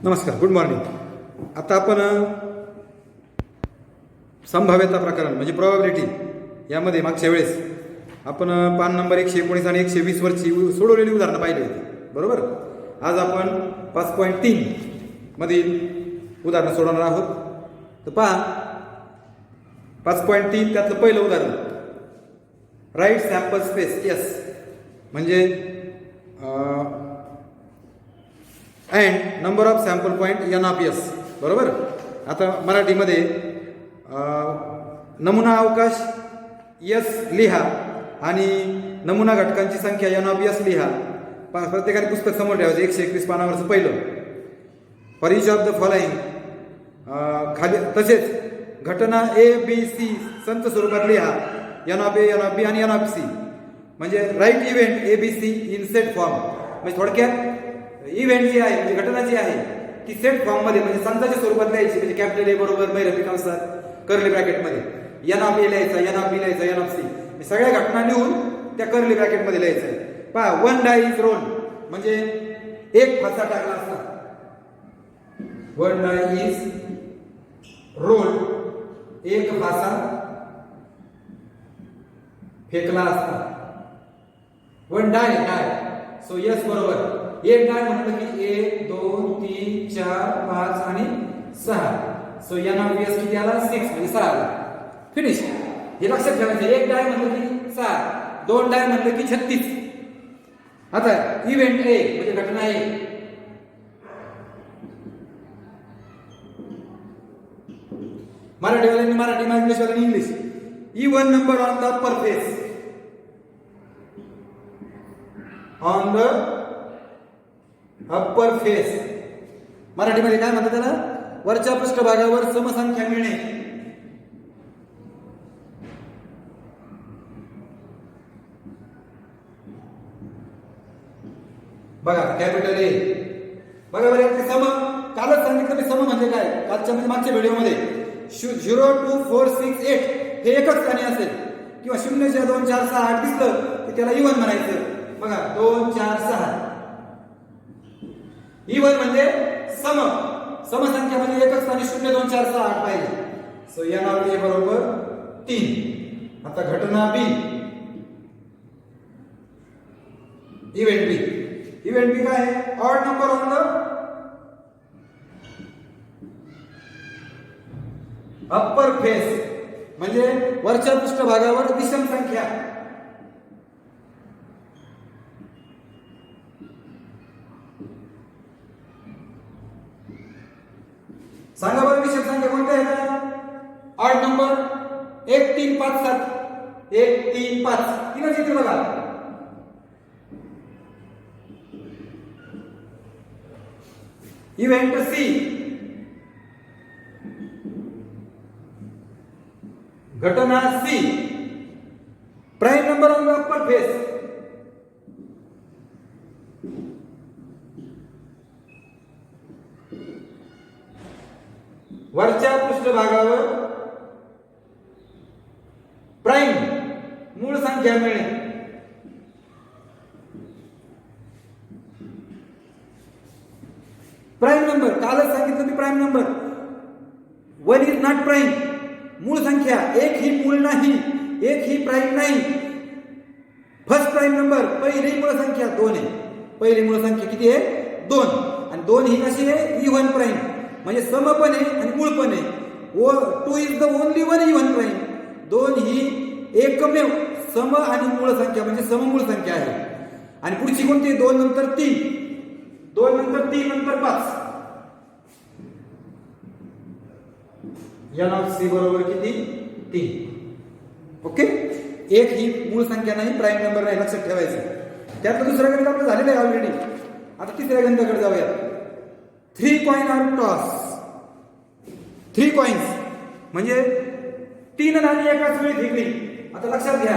नमस्कार, good morning. आता आपण संभाव्यता प्रकरण म्हणजे प्रॉबॅबिलिटी यामध्ये मागच्या वेळेस आपण पान नंबर 119 आणि 120 वरची सोडवलेली उदाहरणं पाहिली होती, बरोबर. आज आपण 5.3 मधील उदाहरणं सोडवणार आहोत. तर पहा 5.3 त्यातलं पहिलं उदाहरण, राईट सॅम्पल स्पेस यस म्हणजे and number of sample point N of S, बरोबर. आता मराठीमध्ये नमुना अवकाश यस लिहा आणि नमुना घटकांची संख्या एन ऑफ एस लिहा. प्रत्येकाने पुस्तक समोर ठेवायचं. 121 पानावरचं पहिलं. For each of the following खाली तसेच घटना ए बी सी संच स्वरूपात लिहा. N of A, n of B आणि एन ऑफ सी म्हणजे write event A B C in set form. म्हणजे थोडक्यात इव्हेंट जी आहे म्हणजे घटना जी आहे ती सेट फॉर्म मध्ये म्हणजे संचाच्या स्वरूपात लिहायची. म्हणजे कॅपिटल ए बरोबर मैरपिकानुसार कर्ली ब्रॅकेटमध्ये एन ऑफ ए लिहायचा, एन ऑफ बी लिहायचा, एन ऑफ सी सगळ्या घटना लिहून त्या कर्ली ब्रॅकेटमध्ये लिहायचं. पहा, वन डाय इज रोल म्हणजे एक फासा टाकला असता. वन डाय इज रोल, एक फासा फेकला असता. वन डाय डाय सो यस बरोबर. एक डाय म्हटलं की 1 2 3 4 5 आणि 6. सो एन ऑफ एस किती आला? 6 म्हणजे 6 आला. फिनिश. हे लक्षात ठेवायचं. एक डाय म्हटलं की 6, दोन डाय म्हटलं की 36. आता इव्हेंट ए म्हणजे घटना ए. मराठीवाल्यांनी मराठी, इंग्लिशवाल्यांनी English. Even number on the upper face. On the upper face मराठीमध्ये काय म्हणतात त्याला? वरच्या पृष्ठभागावर समसंख्या मिळणे. बघा कॅपिटल ए. बघा बरं, सम कालच सांगितलं मी. सम म्हणजे काय? कालच्या म्हणजे मागच्या व्हिडिओमध्ये 0 2 4 6 8 हे एकच स्थानी असेल किंवा 0 2 4 6 8 दिसलं की त्याला इवन म्हणायचं. बघा 2 4 6 इवन म्हणजे सम. समसंख्या म्हणजे एकच स्थानी 0 2 4 6 8 पाहिजे. सो एन ऑफ ए बरोबर 3. आता घटना बी, इव्हेंट बी. इव्हेंट बी काय आहे? Odd number on the upper face म्हणजे वरच्या पृष्ठभागावर विषम संख्या. सांगा बरं विषम संख्या कोणत्या आहेत? Odd number 1 3 5 7. 1 3 5 तीनच येते बघा. इव्हेंट सी, घटना C, prime number on the upper face. वरच्या पृष्ठभागावर प्राइम मूळ संख्या मिळणे. प्राइम नंबर कालच सांगितलं मी. Prime number 1 is not prime. मूळ संख्या एक ही मूळ नाही, एक ही प्राइम नाही. फर्स्ट प्राइम नंबर पहिली मूळ संख्या 2 आहे. पहिली मूळ संख्या किती आहे? 2. आणि 2 ही कशी आहे? इव्हन प्राइम म्हणजे सम पण आहे आणि मूळ पण आहे. 2 is the only one even prime. 2 ही एकमेव सम आणि मूळ संख्या म्हणजे सममूळ संख्या आहे. आणि पुढची कोणती? 2 नंतर 3, 2 नंतर 3 नंतर 5. एन ऑफ सी बरोबर किती? 3. ओके. एक ही मूळ संख्या नाही, प्राइम नंबर नाही, लक्षात ठेवायचं. त्यातलं दुसरं गणित आपलं झालेलं आहे ऑलरेडी. आता तिसऱ्या गणिताकडे जाऊया. 3 कॉइन आर टॉस. 3 कॉइन्स म्हणजे 3 नाणी एकाच वेळी फेकली. आता लक्षात घ्या,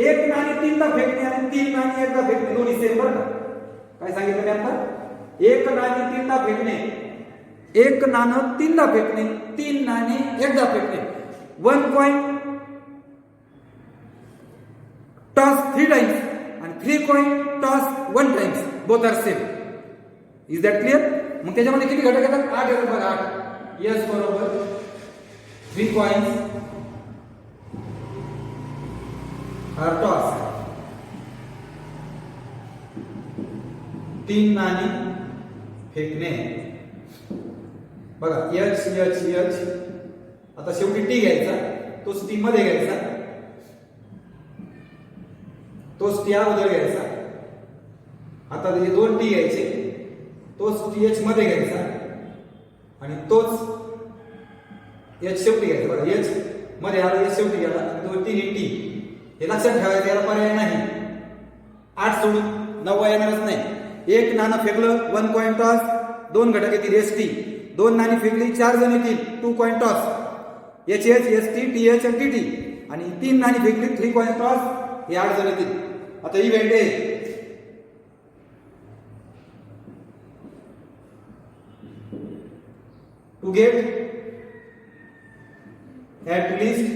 एक नाणी 3दा फेकणे आणि 3 नाणी एकदा फेकणे दोन्ही सेम बरं का. काय सांगितलं मी आता? एक नाणी 3दा फेकणे, एक नाणं 3दा फेकणे, 3 नाणी एकदा फेकणे. 1 कॉइन टॉस 3 टाइम्स आणि 3 coin toss 1 times. Both are same. Is that clear? मग त्याच्यामध्ये किती घटक येतात? 8 येतात बघा, 8. यस बरोबर 3 कॉइन्स आर टॉस. 3 नाणी फेकणे. बघा एच एच एच. आता शेवटी टी घ्यायचा, तोच टी मध्ये घ्यायचा, तोच टी अगोदर घ्यायचा. आता त्याचे 2 टी घ्यायचे, तोच टी एच मध्ये घ्यायचा आणि तोच एच शेवटी घ्यायचा. बघा एच मध्ये आला, एच शेवटी गेला, 2 टी टी. हे लक्षात ठेवायचं, याला पर्याय नाही. 8 सोडून 9 येणारच नाही. 1 नाणं फेकलं 1 कॉइन टॉस, 2 घटक येतील एस टी. 2 नाणी फेकली 4 जण येतील 2 coin toss. H H S T T H आणि टी टी. आणि 3 नाणी फेकली 3 कॉइन टॉस, हे 8 जण येतील. आता इव्हेंट आहे to get at least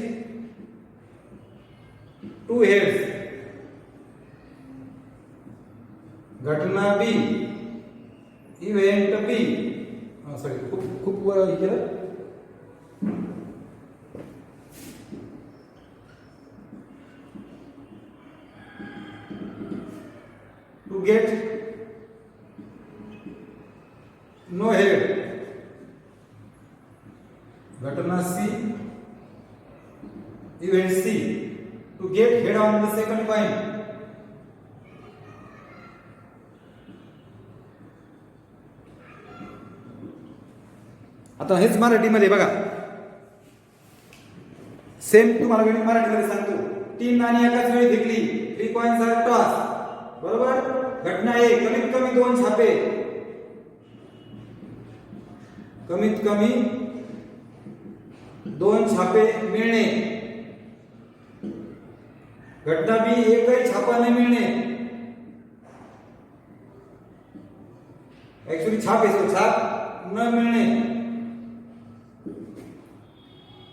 2 heads. घटना बी, इव्हेंट बी. सॉरी, खूप हे केलं. To get no head. घटना C, event C. To get head on the second coin. आता हेच मराठीमध्ये बघा, सेम तुम्हाला गणित मराठीमध्ये सांगतो. 3 नाणी एकाच वेळी फेकली, 3 कॉइन्स आर टॉस. बरोबर. घटना ए, कमीत कमी 2 छापे, कमीत कमी 2 छापे मिळणे. घटना बी, एकही छापा न मिळणे. ऍक्च्युअली छाप आहे, छाप न मिळणे,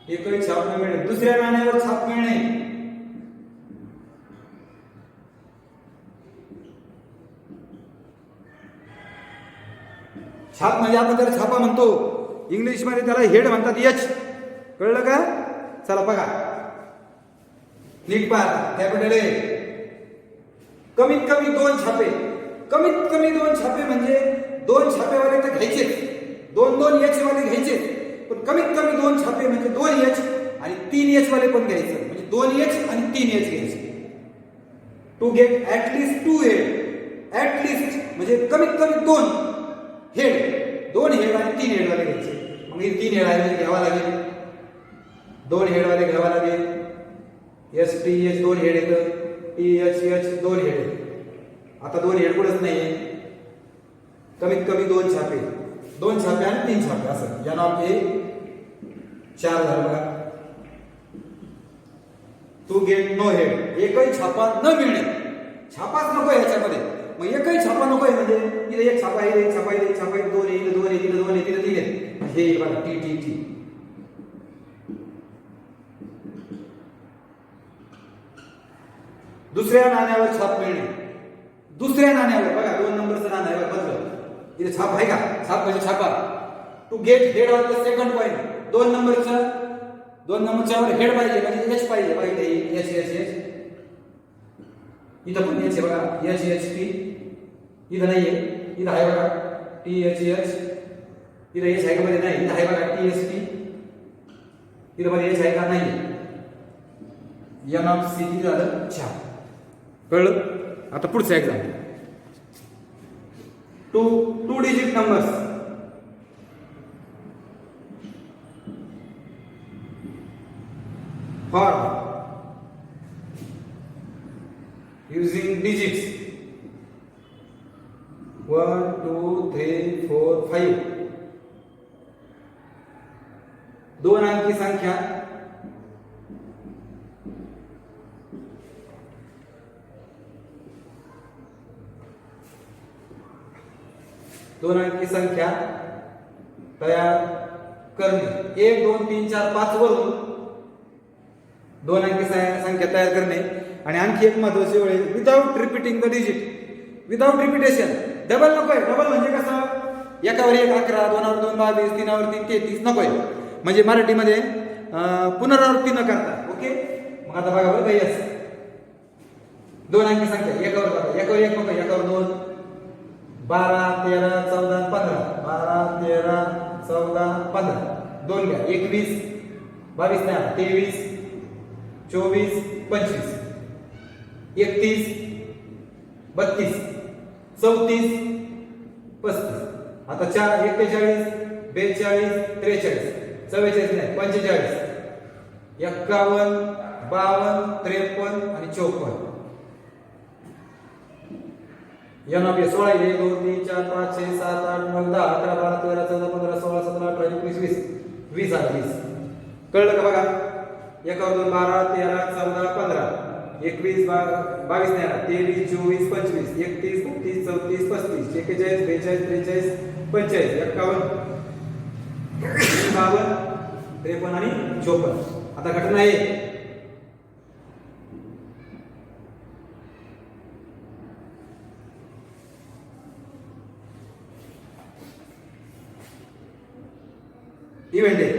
एकही छाप न मिळणे. दुसऱ्या नाण्यावर छाप मिळणे. छाप म्हणजे आपण त्याला छापा म्हणतो, इंग्लिश मध्ये त्याला हेड म्हणतात, एच. कळलं का? चला बघा नीट पहा. कॅपिटल ए, कमीत कमी 2 छापे. कमीत कमी 2 छापे म्हणजे 2 छापेवाले तर घ्यायचेच, 2 एच वाले घ्यायचे. पण कमीत कमी 2 छापे म्हणजे 2 एच आणि 3 एच वाले पण घ्यायचे. म्हणजे 2 एच आणि 3 एच घ्यायचे. To get at least 2 head. At least म्हणजे कमीत कमी 2 हेड. 2 हेड आणि 3 हेड वाले घ्यायचे. मग 3 हेड वाले घ्यावा लागेल, 2 हेड वाले घ्यावा लागेल. एस टी एच 2 हेड येतं, टी एच एच 2 हेड येतं. आता 2 हेड कुठंच नाहीये. कमीत कमी 2 छापे, 2 छापे आणि 3 छापे असं. या नाव हे 4 झालं बघा. टू गेट नो हेड, एकही छापा न मिळणे. छापाच नको ह्याच्यामध्ये. मग एकही छापा नको आहे म्हणजे इथे 1 छापा आहे, 1 छापा आहे, 1 छापा आहे, 2 आहे, 2 आहे, 2 आहे, 3 आहे. हे बघा टी टी टी. दुसऱ्या नाण्यावर छाप मिळणे. दुसऱ्या नाण्यावर बघा 2 नंबरचं नाणं आहे बदल. इथे छाप आहे का? छाप म्हणजे छापा. To get head on the second coin. 2 नंबरच्या वर हेड पाहिजे म्हणजे एच पाहिजे. H H H. इथं पण एच आहे बघा, एच एच टी. इथं नाहीये, इथं आहे बघा टी एच एच. इथं एच आहे का मध्ये? नाही. इथं आहे बघा टी एच टी. इथं मध्ये एच आहे का? नाही. एन ऑफ सी किती झालं? 4. कळलं? आता पुढचा example. 2 digit numbers. For using digits 1 2 3 4 5. 2 अंकी संख्या तयार करणे. 1 2 3 4 5 वरून 2 अंकी संख्या तयार करणे. आणि आणखी एक महत्वाची वेळ, without repeating the digit. Without repetition. Double नको आहे. डबल म्हणजे कसं? एकावर 1 11, दोनावर 2 22, तीनावर 3 33 नकोय. म्हणजे मराठीमध्ये पुनरावृत्ती न करता. ओके. मग आता बघा बरं यस. 2 अंकी संख्या एकावर बघा. एकावर 1 बघा, एकावर 2, 12 13 14 15, 12 13 14 15, 2 घ्या, 21 22 नाही 23 24 25 31 32 34 35. आता 4 41 42 43 44 नाही 45 51 52 53 आणि 54. याना 16 1 2 3 4 5 6 7 8 9 10 11 12 13 14 15 16 17 18 19 20 20 आला 20. कळलं का बघा. एकावर 2 12 13 14 15 21 22 नाही 23 24 25 31 32 34 35 41 42 43 45 51 52 53 आणि 54. आता घटना आहे इव्हेंट आहे.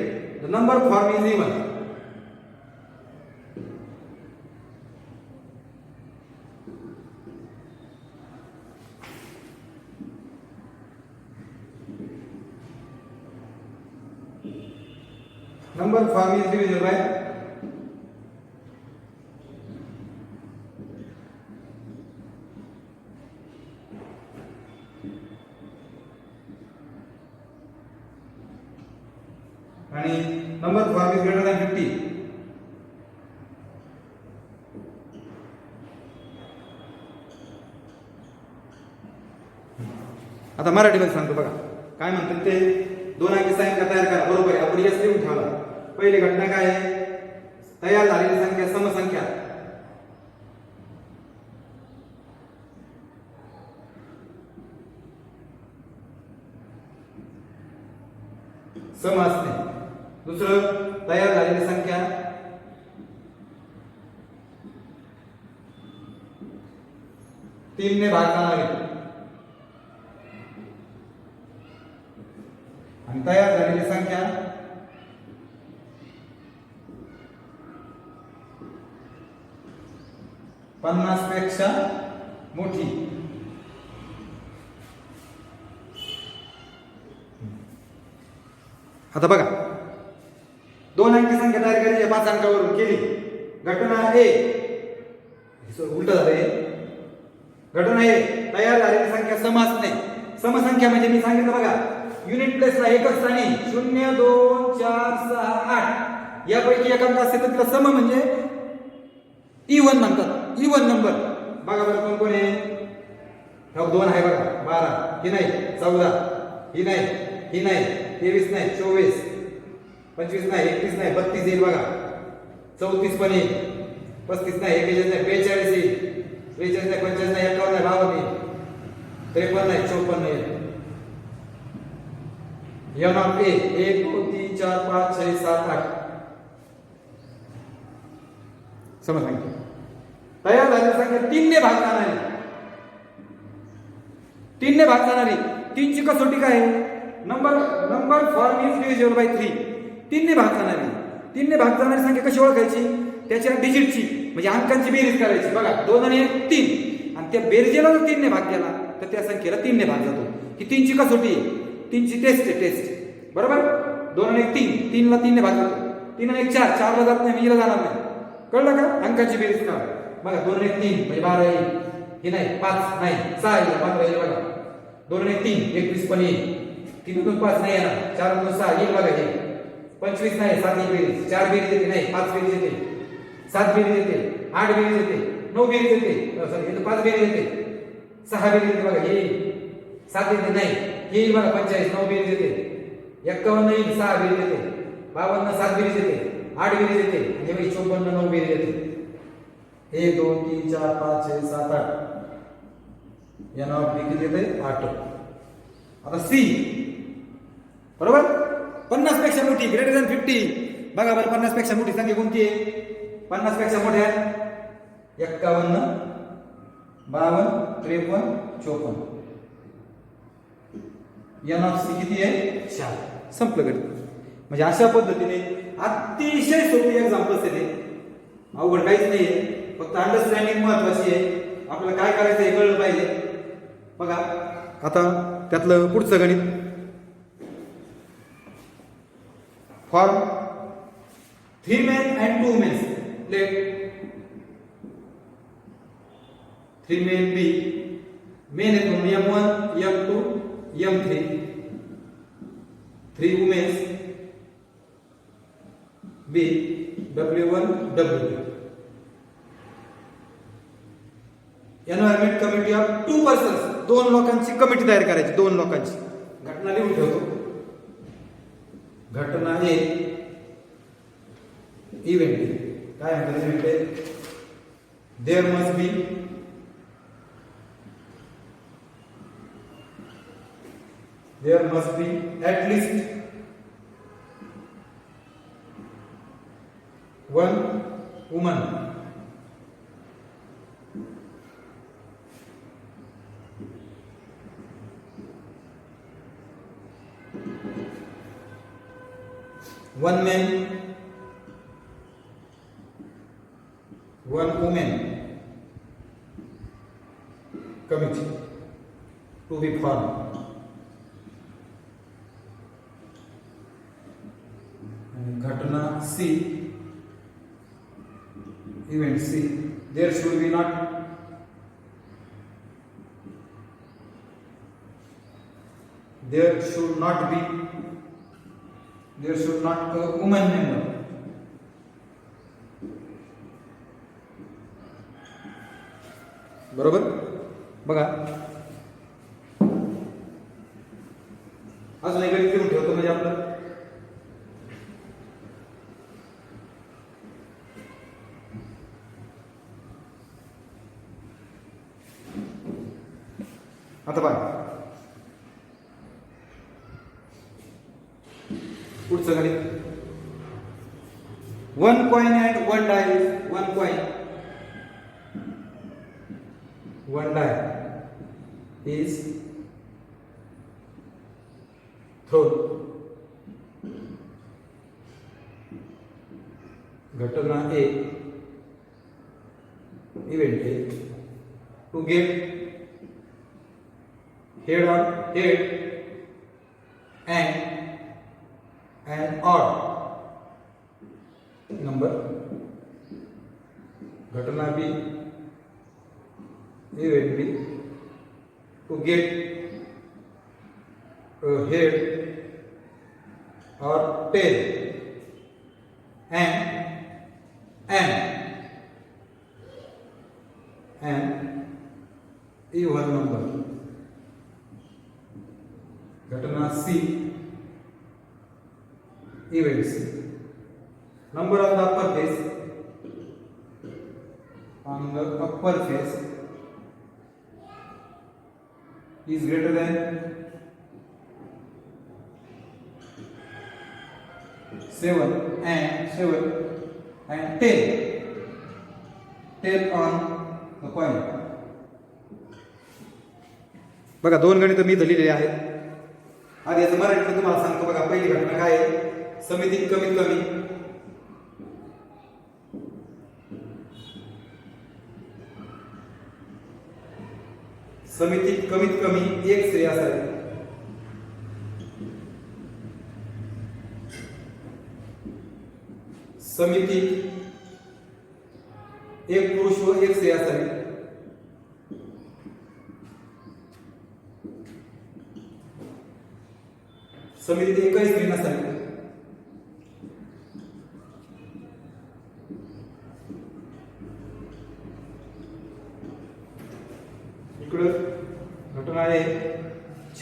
The number form is even. Number form is divisible by आणि number form is greater than 50. आता मराठीमध्ये सांगतो बघा काय म्हणतात ते. 2 अंकी संख्या तयार करा. बरोबर आहे. आपण यस लिहून ठेवला. पहिली घटना काय आहे. तयार झालेली संख्या समसंख्या सम असणे. दुसरं तयार झालेली संख्या तीनने भागणार आहे. आणि तयार झालेली संख्या पन्नास पेक्षा मोठी. आता बघा 2 अंकी संख्या तयार करायची 5 अंकावरून केली. घटना ए उलट झालंय. घटना ए तयार झालेली संख्या सम असणे. समसंख्या म्हणजे मी सांगितलं बघा युनिट प्लेसला एकच स्थानी 0 2 4 6 8 यापैकी एक अंक असेल तर तिला सम म्हणजे इवन म्हणतात. Even number. बघा बरं कोण कोण आहे. 2 आहे बघा 12 ही नाही 14 ही नाही ही नाही 23 नाही 24 25 नाही 31 नाही 32 येईल बघा 34 पण येईल 35 नाही 41 नाही 42 येईल 43 नाही 45 नाही 51 नाही 52 येईल 53 नाही 54 येईल. यन ऑफ ए 1 2 3 4 5 6 7 8 समसंख्या. तयार झालेली संख्या 3 ने भाग जाणारी. 3 ने भाग जाणारी. 3 ची कसोटी काय आहे. Number form is divisible by 3. 3 ने भाग जाणारी. 3 ने भाग जाणारी संख्या कशी ओळखायची. त्याच्या डिजिटची म्हणजे अंकांची बेरीज करायची. बघा 2 आणि 1 3 आणि त्या बेरजेला जर 3 ने भाग केला तर त्या संख्येला 3 ने भाग जातो. ही 3 ची कसोटी आहे. 3 ची टेस्ट आहे. टेस्ट बरोबर. 2 आणि 1 3 3 ला 3 ने भाग जातो. 3 आणि 1 4 4 ला जात नाही 2 ला जाणार नाही. कळलं का. अंकाची बेरीज करा. बघा 2 आणि 1 3 म्हणजे 12 येईल. ही नाही 5 नाही 6 येईल 15 येईल बघा. 2 आणि 1 3 21 पण येईल. 3 2 5 नाही येणार. 4 2 6 येईल बघा हे. 25 नाही 7 ही बेरीज 4 बेरीज येते नाही 5 बेरीज येते 7 बेरीज येते 8 बेरीज येते 9 बेरीज येते. सॉरी इथे 5 बेरीज येते 6 बेरीज येते बघा हे 7 येते नाही हे येईल बघा 45 9 बेरीज येते 51 येईल 6 बेरीज येते 52 7 बेरीज येते 8 बेरीज येते आणि हे 54 9 बेरीज येते. 1 2 3 4 5 6 7 8 या नाव किती येते 8. आता सी बरोबर 50 पेक्षा मोठी ग्रेटर दॅन 50. बघा बरं 50 पेक्षा मोठी संख्या कोणती आहे. 50 पेक्षा मोठ्या 51 52 53 54 एन ऑफ सी किती आहे 4. संपलं गणित. म्हणजे अशा पद्धतीने अतिशय सोपी एक्झाम्पल्स आहे ते, अवघड काहीच नाहीये, फक्त अंडरस्टँडिंग महत्वाची आहे. आपल्याला काय करायचं हे कळलं पाहिजे. बघा आता त्यातलं पुढचं गणित, for 3 men and 2 men, let 3 men be, men आहेत म्हणून M1 M2 M3, 3 women be W1 W2. Environment committee of 2 persons, 2 लोकांची कमिटी तयार करायची, 2 लोकांची. घटना लिहून ठेवतो. घटना A, इव्हेंट A. काय म्हणतात event A? There must be at least 1 woman. One man, 1 woman committee to be formed. घटना C, event C, there should not a woman member. बरोबर. बघा अजून एक गणित लिहून ठेवतो म्हणजे आपलं आता बघा पुढचं गणित, 1 coin and 1 die, 1 coin, 1 die is thrown. घटना A, event A, to get head and an odd number. घटना B, event B, to get a head or tail and even number. घटना C, event C, number on the upper face, is greater than 7 and tail on the coin. बघा 2 गणित मी दिलेले आहेत. आधी याचं मराठीत तुम्हाला सांगतो. बघा पहिली घटना काय आहे, समितीत कमीत कमी एक स्त्री असावी. समितीत एक पुरुष व एक स्त्री असावी. समितीत एकही स्त्री नसावी. इकडं घटना आहे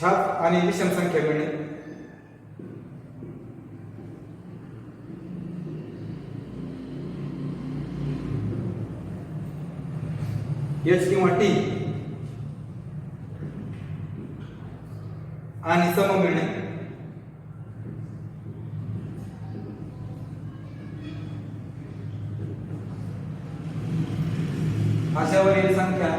छाप आणि विषम संख्या मिळणे. एच किंवा टी आणि सम मिळणे. अशावरील संख्या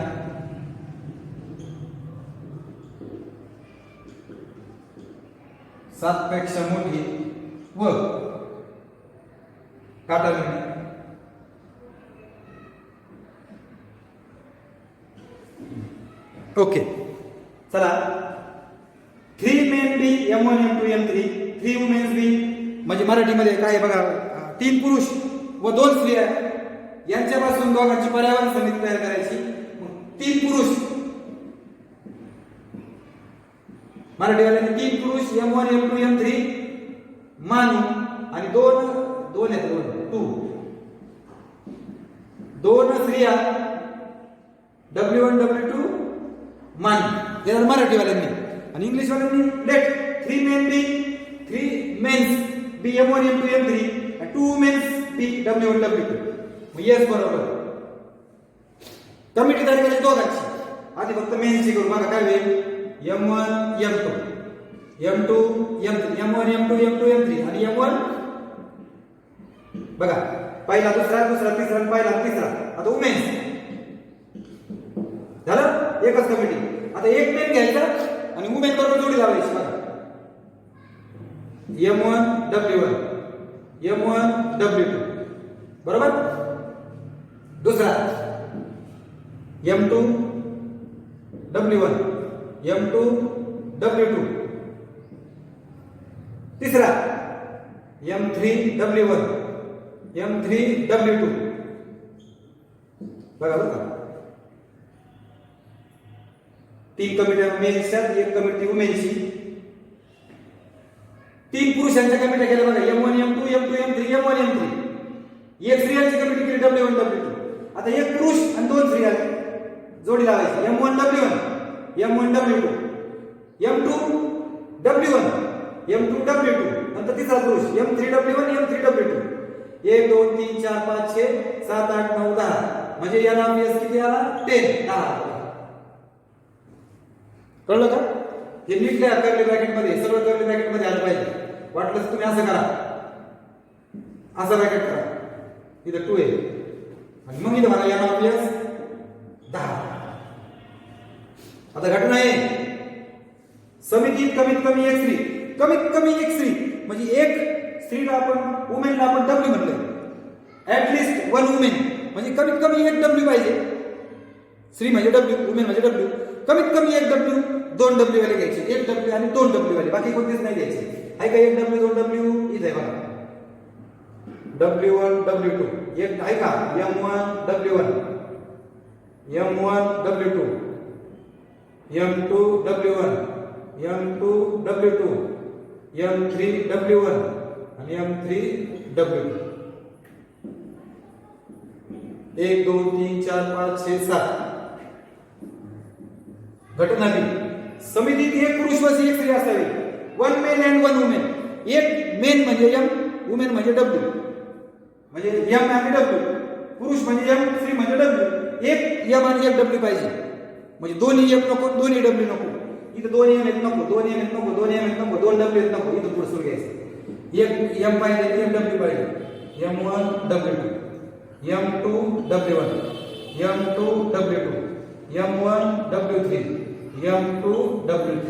7 पेक्षा मोठी व काटाळणी ओके. चला 3 मेन बी M1 M2 M3 3 वुमेन्स बी म्हणजे मराठीमध्ये काय बघा 3 पुरुष व 2 स्त्रिया यांच्यापासून दोघांची पर्यावरण समिती तयार करायची. 3 पुरुष मराठीवाल्यांनी 3 पुरुष M1 M2 M3 मानू आणि 2 स्त्रिया W1 W2 मानू या मराठीवाल्यांनी. आणि इंग्लिशवाल्यांनी let 3 men be 3 men's be M1 M2 M3 and 2 men's be W1 W2. Yes बरोबर. कमिटी तयार करायची दोघांची. आधी फक्त मेन्सची करू बघा काय होईल M1 M2 M2 M3 M1 M2 M2 M3 आणि M1 बघा पहिला दुसरा तिसरा पहिला तिसरा. आता वुमेन्स झालं एकच कमिटी. आता एक मेन घ्यायचा आणि वुमेन बरोबर जोडी लावायची बघा M1 W1 M1 W2 बरोबर. दुसरा M2 W1 M2 W2 तिसरा M3 W1 M3 W2 बघा बघा 3 कमिट्या मेन्सच्या 1 कमिटी वुमेनची. 3 पुरुषांच्या कमिट्या केल्या बघा M1 M2 M2 M3 M1 M3. 1 स्त्रियांची कमिटी केली W1 W2. आता 1 पुरुष आणि 2 स्त्रिया जोडी लावायची M1 W1 M1 W2 M2 W1 M2 W2 नंतर तिसरा पुरुष M3 W1 M3 W2. 1 2 3 4 5 6 7 8 9 10 म्हणजे या नाम किती आला 10. कळलं का? हे नीट लिहा कर्ली ब्रॅकेट मध्ये. सगळं कर्ली ब्रॅकेट मध्ये आलं पाहिजे. वाटलं तर तुम्ही असं करा असं ब्रॅकेट करा इथं 2 आहे आणि मग इथं म्हणा या नाम 10. आता घटना आहे समितीत कमीत कमी एक स्त्री म्हणजे एक स्त्रीला आपण वुमेनला आपण W म्हणलं. ऍटलिस्ट 1 वुमेन म्हणजे कमीत कमी 1 W पाहिजे. स्त्री म्हणजे W वुमेन म्हणजे W. कमीत कमी 1 W 2 W वाले घ्यायचे. 1 W आणि 2 W वाले बाकी कोणतेच नाही घ्यायचे. आहे का 1 W 2 W इथे आहे बघा W1 W2 एक आहे का M1 W1 M1 W2 M2 W1 M2 W2 M3 W1 आणि M3 W2. 1 2 3 4 5 6 7. घटना बी समितीत 1 पुरुष व 1 स्त्री असावी. 1 मेन अँड 1 वुमेन. 1 मेन म्हणजे M वुमेन म्हणजे W म्हणजे M आणि W. पुरुष म्हणजे M स्त्री म्हणजे W. 1 M आणि 1 W पाहिजे म्हणजे दोन्ही M नको दोन्ही W नको. इथं 2 M आहेत नको 2 M आहेत नको 2 M आहेत नको 2 W आहेत नको. इथं पुढे सुरू घ्यायचं. 1 M पाहिजे 1 W पाहिजे. M1 W2 M2 W1 M2 W2 M1 W3 M2 W3.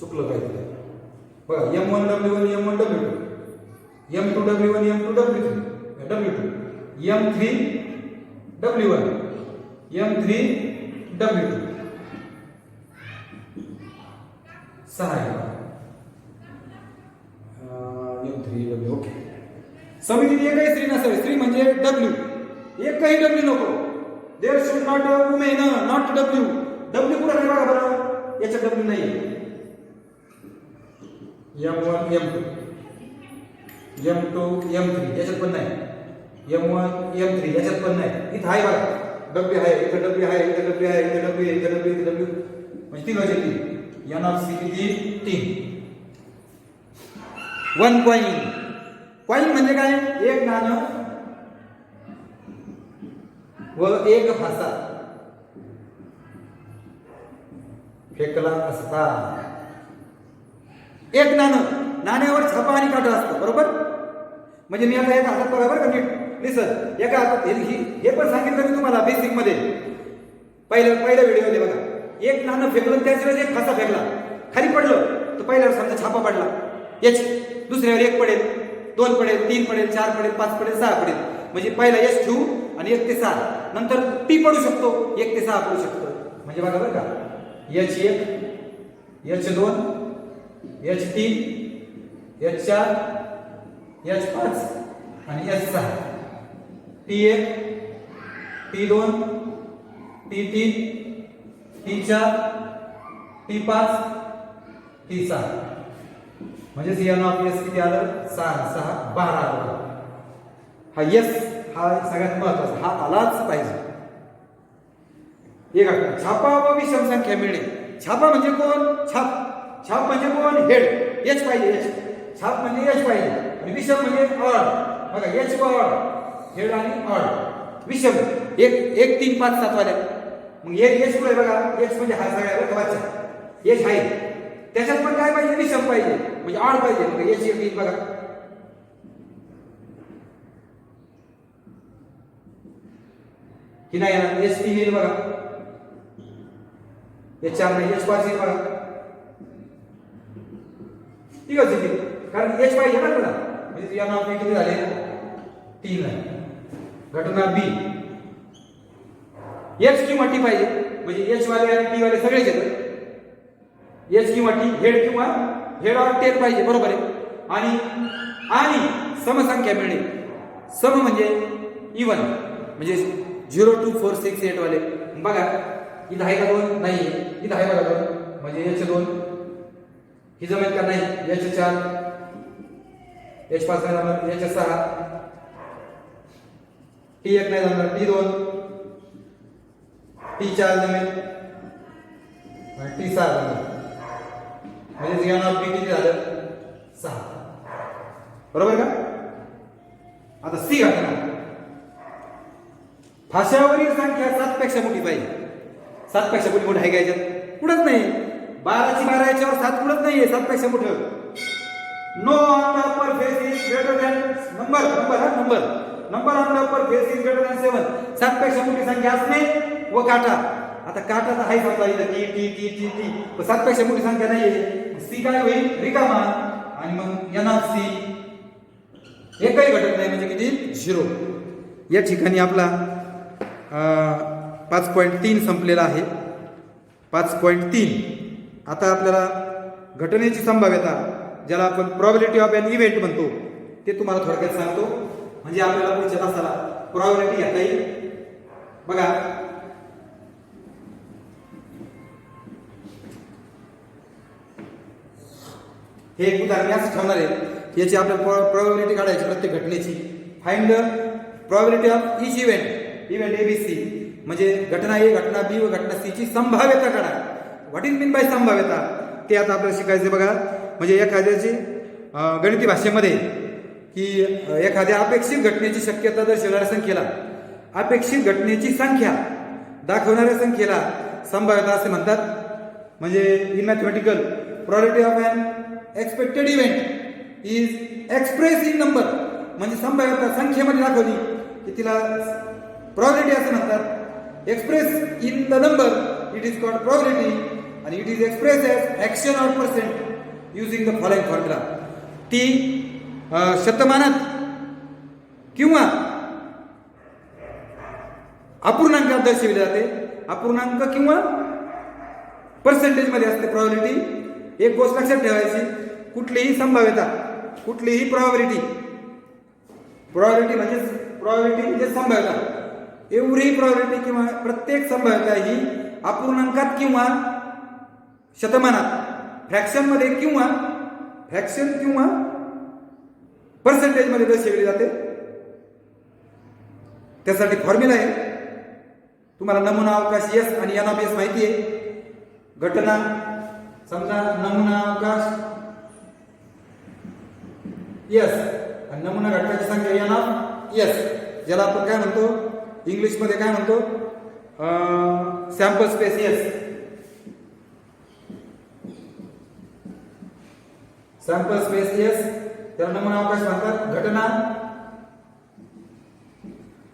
चुकलं पाहिजे बघा M1 W1 M1 W2 M2 W1 M2 W3 M3 W1 M3 W2 6 M3 W. Okay. समितीत एकही स्त्री नसावी. स्त्री म्हणजे W. एकही W नको. There should not women not W. W कुठे नाही बघा बरं याच्यात W नाही. M1 M2 M2 M3 याच्यात पण नाही. M1 M3 याच्यात पण नाही. इथं आहे बघा W आहे इथं W आहे इथं W आहे इथं W आहे इथं W इथं W म्हणजे 3 वाजले 3. N ऑफ C किती 3. 1 कॉइन म्हणजे काय 1 नाणं व 1 फासा फेकला असता. 1 नाण्यावर छापा आणि काटा असतो बरोबर. म्हणजे मी आता एका हातात बघा बरं का नीट लिसन. एका हातात हे पण सांगितलं मी तुम्हाला बेसिक मध्ये पहिल्या व्हिडिओ मध्ये बघा. 1 नाणं फेकलं त्याशिवाय 1 फासा फेकला खाली पडलं तर पहिल्यावर समजा छापा पडला एच, दुसऱ्यावर 1 पडेल, 2 पडेल, 3 पडेल, 4 पडेल, 5 पडेल, 6 पडेल. म्हणजे पहिला एच ठेवू आणि 1 ते 6, नंतर पी पडू शकतो, 1 ते 6 पडू शकतो. म्हणजे बघा बरं का, H1, H2, H3, H4, H5 आणि H6. T1, T2, T3, T4, T5, T6. म्हणजे एन ऑफ एस किती आलं? 6 6 12 आलं. हा यस हा सगळ्यात महत्वाचा, हा आलाच पाहिजे. एक आठवण, छापा व विषम संख्या मिळणे. छापा म्हणजे कोण? छाप. छाप म्हणजे कोण? हेड. एच पाहिजे, एच. छाप म्हणजे एच पाहिजे आणि विषम म्हणजे ऑड. बघा एच व ऑड, हेड आणि ऑड. विषम 1 3 5 7 वाले. मग एच पुढे बघा, एच म्हणजे हा सगळ्या वाचा एच आहे. त्याच्यात पण काय पाहिजे? विषम पाहिजे म्हणजे ऑड पाहिजे. मग एच 1 3 बघा, की नाही येणार? एच 3 येईल बघा, एच 4 नाही, एच 5 येईल बघा. ठीक आहे, कारण एच पाहिजे ना तुला. म्हणजे या नाव किती झाले? 3 आहे. घटना बी एच किंवा टी पाहिजे, म्हणजे एच वाले आणि टी वाले सगळेच येतात. एच किंवा टी, हेड किंवा हेड ऑर टेल पाहिजे, बरोबर आहे. आणि समसंख्या मिळणे. सम म्हणजे इवन, म्हणजे 0 2 4 6 8 वाले. बघा इथं आहे का 2? नाही. इथं आहे बघा 2, म्हणजे एच 2 ही जमेल का? नाही. एच 4, एच 5 नाही जमणार, एच 6, टी 1 नाही जमणार, टी 2, टी 4 जमेल आणि टी 6 जमेल. म्हणजे एन ऑफ बी किती झालं? 6. बरोबर का? आता सी घटना, फाशावरील संख्या 7 पेक्षा मोठी पाहिजे. 7 पेक्षा मोठी आहे का याच्यात? कुठंच नाही. 12 ची 12 याच्यावर 7 कुठंच नाहीये 7 पेक्षा मोठं. Know on the upper face is greater than number on the upper face is greater than 7. 7 पेक्षा मोठी संख्या असणे व काटा. आता काटा तर आहे समजा इथं T T T T T, पण 7 पेक्षा मोठी संख्या नाहीये. सी काय होईल? रिकामा. आणि मग एन ऑफ सी एकही घटक नाही, म्हणजे किती? 0. या ठिकाणी आपला 5.3 संपलेला आहे. 5.3. आता आपल्याला घटनेची संभाव्यता, ज्याला आपण प्रोबॅबिलिटी ऑफ एन इव्हेंट म्हणतो, ते तुम्हाला थोडक्यात सांगतो. म्हणजे आपल्याला पुढच्या तासाला प्रोबॅबिलिटी घेता येईल. बघा हे एक उदाहरण असं ठेवणार आहे, याची आपल्याला प्रोबॅबिलिटी काढायची प्रत्येक घटनेची. Find the probability of each event ABC. म्हणजे घटना ए, घटना बी व घटना सी ची संभाव्यता काढा. व्हॉट इज मीन बाय संभाव्यता? ते आता आपल्याला शिकायचं. बघा म्हणजे एखाद्याची गणिती भाषेमध्ये की एखाद्या अपेक्षित घटनेची शक्यता दर्शवणाऱ्या संख्येला, अपेक्षित घटनेची संख्या दाखवणाऱ्या संख्येला संभाव्यता असे म्हणतात. म्हणजे in mathematical, probability of an expected event is express in number. म्हणजे संभाव्यता संख्येमध्ये दाखवली की तिला प्रोबॅबिलिटी असे म्हणतात. Express in the number it is called probability, आणि it is express as fraction of percent using the following formula. ती शतमानात किंवा अपूर्णांकात दर्शविली जाते. अपूर्णांक किंवा पर्सेंटेज मध्ये असते प्रोबॅबिलिटी. एक गोष्ट लक्षात ठेवायची, कुठलीही संभाव्यता, कुठलीही प्रोबॅबिलिटी म्हणजे संभाव्यता, एवढी प्रोबॅबिलिटी किंवा प्रत्येक संभाव्यता ही अपूर्णांकात किंवा शतमानात, फ्रॅक्शन किंवा पर्सेंटेज मध्ये दर्शविली जाते. त्यासाठी फॉर्म्युला आहे. तुम्हाला नमुना अवकाश एस आणि एन ऑफ एस माहिती आहे. घटना समजा नमुना अवकाश एस आणि नमुना घटकाची संख्या एन ऑफ एस, ज्याला आपण काय म्हणतो इंग्लिश मध्ये काय म्हणतो? Sample space S. Sample space S त्याला नमुना अवकाश म्हणतात. घटना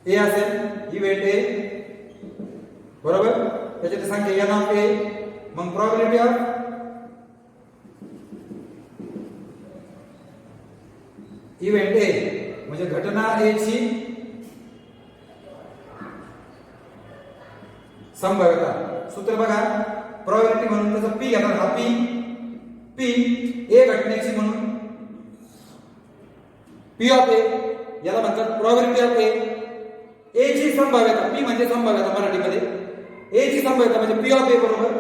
ए असेल, इव्हेंट ए, बरोबर, त्याच्याची संख्या एन ऑफ ए. मग प्रोबॅबिलिटी ऑफ इव्हेंट ए म्हणजे घटना ए ची संभाव्यता. सूत्र बघा, प्रोबॅबिलिटी म्हणून त्याचा पी घेणार, हा पी ए घटनेची म्हणून पी ऑफ ए, याला म्हणतात प्रोबॅबिलिटी ऑफ ए. ए ची संभाव्यता, पी म्हणजे संभाव्यता मराठीमध्ये, ए ची संभाव्यता म्हणजे पी ऑफ ए बरोबर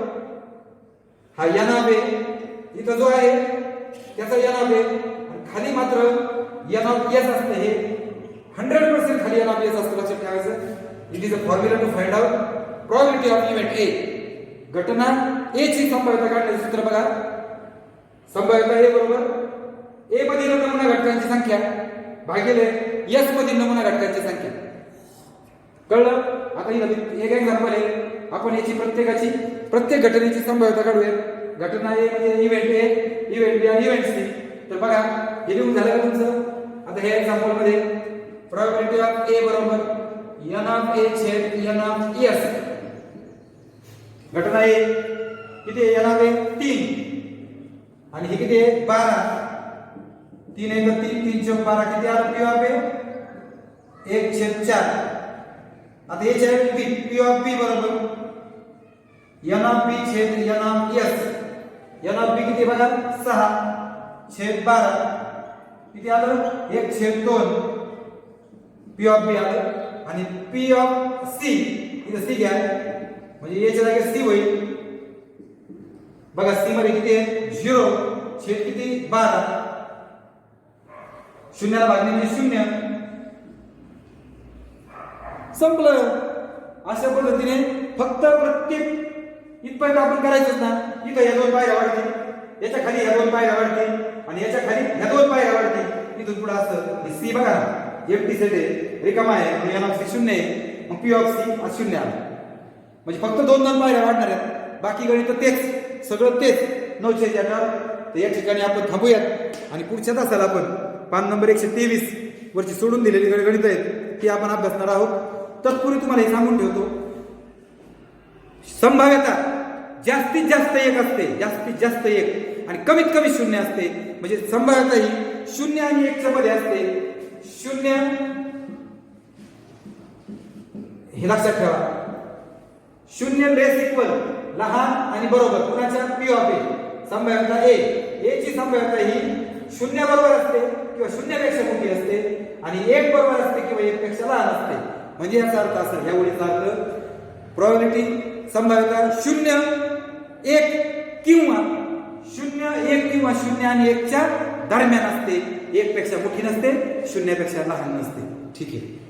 हा एन ऑफ ए, इथं जो आहे त्याचा एन ऑफ ए, खाली मात्र एन ऑफ एस असते. हे 100% खाली एन ऑफ एस असतं, लक्षात ठेवायचं. It is a formula to find out probability of event A. घटना ए ची संभाव्यता काढण्याचे सूत्र बघा, संभाव्यता ए बरोबर ए मधील नमुना घटकांची संख्या भागिले एस मधील नमुना घटकांची संख्या. कळलं? आता एक एक्झाम्पल आहे, आपण याची प्रत्येक घटनेची संभाव्यता काढूया. घटना ए म्हणजे इव्हेंट ए, इव्हेंट बी आणि इव्हेंट सी. तर बघा हे लिहून झालं का तुमचं? आता हे एक्झाम्पल मध्ये प्रोबॅबिलिटी ऑफ ए बरोबर एन ऑफ ए छेद एन ऑफ एस. घटना ए किती आहे? एन ऑफ ए 3 आणि हे किती आहे? 12. 3 1 3 3 चौक 12 किती आलं? पी ऑफ ए 1/4. आता याच्या पी ऑफ बी बरोबर एन ऑफ बी छेद n of S. N of B किती बघा? 6/12 किती आलं? 1/2. पी ऑफ बी आलं आणि पी ऑफ सी इथं सी घ्या म्हणजे याच्या जागी सी होईल. बघा सी मध्ये किती आहे? 0 छेद किती? 12. शून्याला भागणे म्हणजे 0. संपलं. अशा पद्धतीने फक्त प्रत्येक इथपर्यंत आपण करायचंच ना. इथं या 2 पायऱ्या वाढतील, याच्या खाली या 2 पायऱ्या वाढतील आणि याच्या खाली या 2 पायऱ्या वाढतील. इथून पुढे असं सी बघा एम्प्टी सेट आहे, रिकामा आहे, म्हणजे एन ऑफ सी 0 आहे, मग पी ऑफ सी 0 आला. म्हणजे फक्त 2 पायऱ्या वाढणार आहेत. बाकी गणित तेच, सगळं तेच 900. तर या ठिकाणी आपण थांबूयात आणि पुढच्या तासाला आपण पान नंबर 123 वरची सोडून दिलेली गणित आहेत ती आपण अभ्यासणार आहोत. तत्पूर्वी तुम्हाला हे सांगून ठेवतो, संभाव्यता जास्तीत जास्त 1 असते, जास्तीत जास्त 1 आणि कमीत कमी 0 असते. म्हणजे संभाव्यता ही 0 आणि 1 च्या मध्ये असते. 0 हे लक्षात ठेवा, 0 लेस इक्वल लहान आणि बरोबर कुणाच्या? पी ऑफ ए. संभाव्यता ए ची संभाव्यता ही 0 बरोबर असते किंवा 0 पेक्षा मोठी असते आणि 1 बरोबर असते किंवा 1 पेक्षा लहान असते. म्हणजे याचा अर्थ असा, या ओळीचा अर्थ प्रोबॅबिलिटी संभाव्यता 0 1 किंवा 0 1 किंवा 0 आणि 1 च्या दरम्यान असते. 1 पेक्षा मोठी नसते, 0 पेक्षा लहान नसते. ठीक आहे.